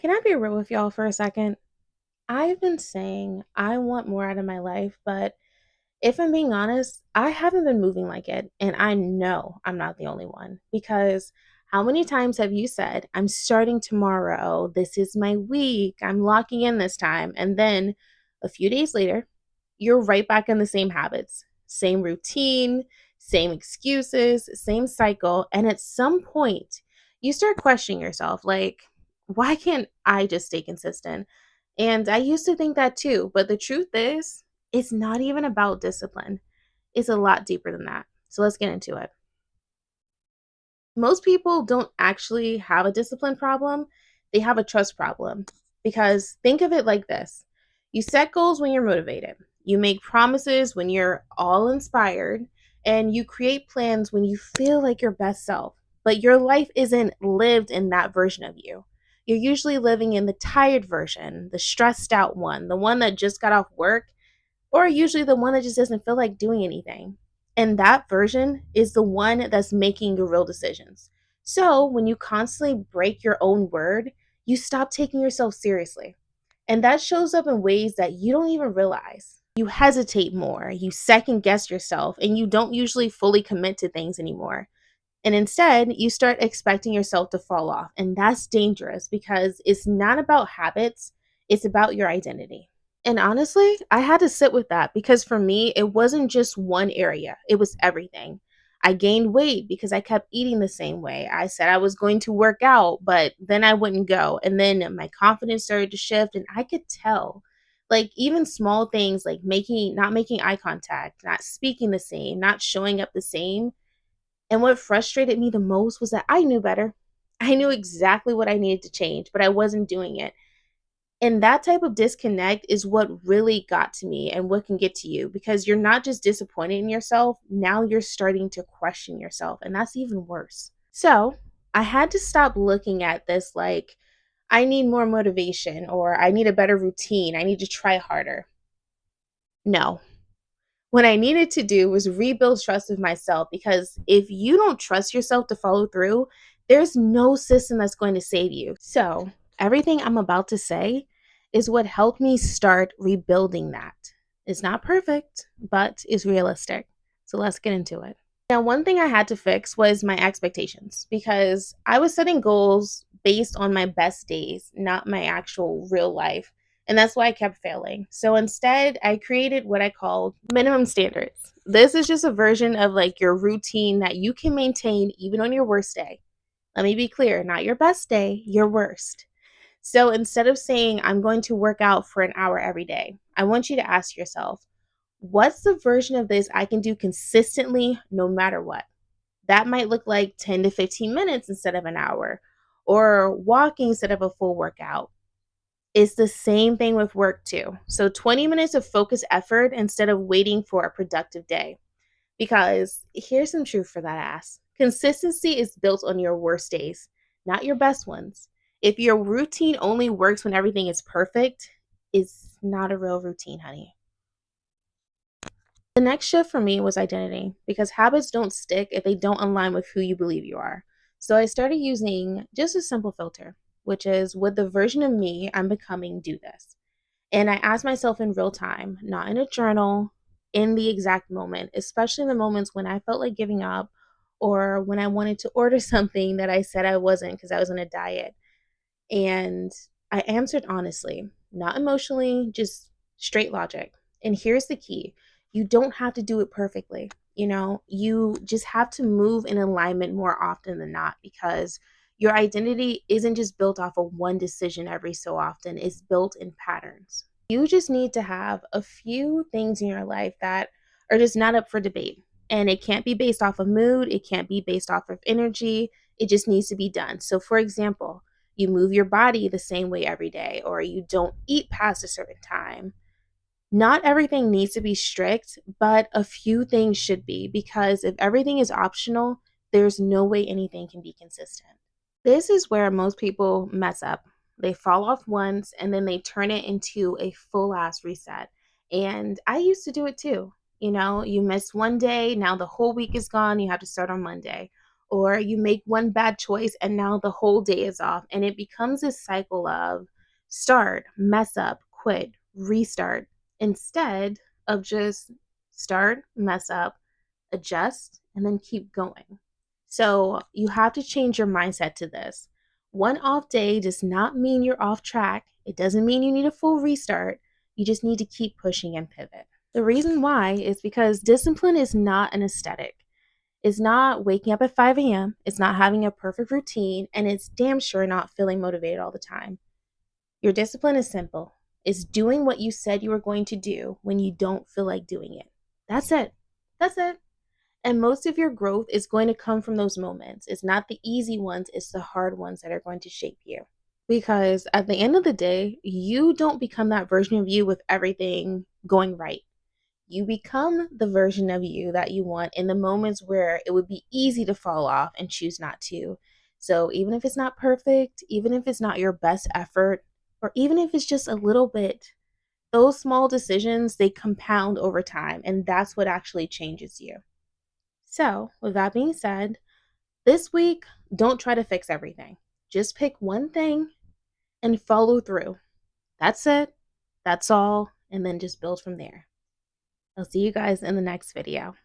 Can I be real with y'all for a second? I've been saying I want more out of my life, but if I'm being honest, I haven't been moving like it. And I know I'm not the only one because how many times have you said, I'm starting tomorrow? This is my week. I'm locking in this time. And then a few days later, you're right back in the same habits, same routine, same excuses, same cycle. And at some point, you start questioning yourself like, why can't I just stay consistent? And I used to think that too. But the truth is, it's not even about discipline. It's a lot deeper than that. So let's get into it. Most people don't actually have a discipline problem, they have a trust problem. Because think of it like this: you set goals when you're motivated, you make promises when you're all inspired, and you create plans when you feel like your best self. But your life isn't lived in that version of you. You're usually living in the tired version, the stressed out one, the one that just got off work, or usually the one that just doesn't feel like doing anything. And that version is the one that's making your real decisions. So when you constantly break your own word, you stop taking yourself seriously. And that shows up in ways that you don't even realize. You hesitate more, you second guess yourself, and you don't usually fully commit to things anymore. And instead, you start expecting yourself to fall off. And that's dangerous because it's not about habits, it's about your identity. And honestly, I had to sit with that because for me, it wasn't just one area, it was everything. I gained weight because I kept eating the same way. I said I was going to work out, but then I wouldn't go. And then my confidence started to shift, and I could tell. Like even small things like not making eye contact, not speaking the same, not showing up the same. And what frustrated me the most was that I knew better. I knew exactly what I needed to change, but I wasn't doing it. And that type of disconnect is what really got to me and what can get to you because you're not just disappointed in yourself, now you're starting to question yourself. And that's even worse. So I had to stop looking at this like, I need more motivation or I need a better routine. I need to try harder. No, what I needed to do was rebuild trust with myself because if you don't trust yourself to follow through, there's no system that's going to save you. So, everything I'm about to say is what helped me start rebuilding that. It's not perfect, but is realistic. So, let's get into it. Now, one thing I had to fix was my expectations because I was setting goals based on my best days, not my actual real life. And that's why I kept failing. So instead, I created what I called minimum standards. This is just a version of like your routine that you can maintain even on your worst day. Let me be clear, not your best day, your worst. So instead of saying, I'm going to work out for an hour every day, I want you to ask yourself, what's the version of this I can do consistently no matter what? That might look like 10 to 15 minutes instead of an hour, or walking instead of a full workout. It's the same thing with work too. So 20 minutes of focused effort instead of waiting for a productive day. Because here's some truth for that ass. Consistency is built on your worst days, not your best ones. If your routine only works when everything is perfect, it's not a real routine, honey. The next shift for me was identity because habits don't stick if they don't align with who you believe you are. So I started using just a simple filter, which is, would the version of me I'm becoming do this? And I asked myself in real time, not in a journal, in the exact moment, especially in the moments when I felt like giving up or when I wanted to order something that I said I wasn't because I was on a diet. And I answered honestly, not emotionally, just straight logic. And here's the key: you don't have to do it perfectly. You just have to move in alignment more often than not because your identity isn't just built off of one decision every so often, it's built in patterns. You just need to have a few things in your life that are just not up for debate. And it can't be based off of mood, it can't be based off of energy, it just needs to be done. So, for example, you move your body the same way every day, or you don't eat past a certain time. Not everything needs to be strict, but a few things should be because if everything is optional, there's no way anything can be consistent. This is where most people mess up. They fall off once and then they turn it into a full ass reset. And I used to do it too. You miss one day, now the whole week is gone, you have to start on Monday. or you make one bad choice and now the whole day is off. And it becomes a cycle of start, mess up, quit, restart, instead of just start, mess up, adjust, and then keep going. So you have to change your mindset to this. One off day does not mean you're off track. It doesn't mean you need a full restart. You just need to keep pushing and pivot. The reason why is because discipline is not an aesthetic. It's not waking up at 5 a.m., it's not having a perfect routine, and it's damn sure not feeling motivated all the time. Your discipline is simple. It's doing what you said you were going to do when you don't feel like doing it. That's it. That's it. And most of your growth is going to come from those moments. It's not the easy ones, it's the hard ones that are going to shape you. Because at the end of the day, you don't become that version of you with everything going right. You become the version of you that you want in the moments where it would be easy to fall off and choose not to. So even if it's not perfect, even if it's not your best effort, or even if it's just a little bit, those small decisions, they compound over time, and that's what actually changes you. So, with that being said, this week, don't try to fix everything. Just pick one thing and follow through. That's it. That's all. And then just build from there. I'll see you guys in the next video.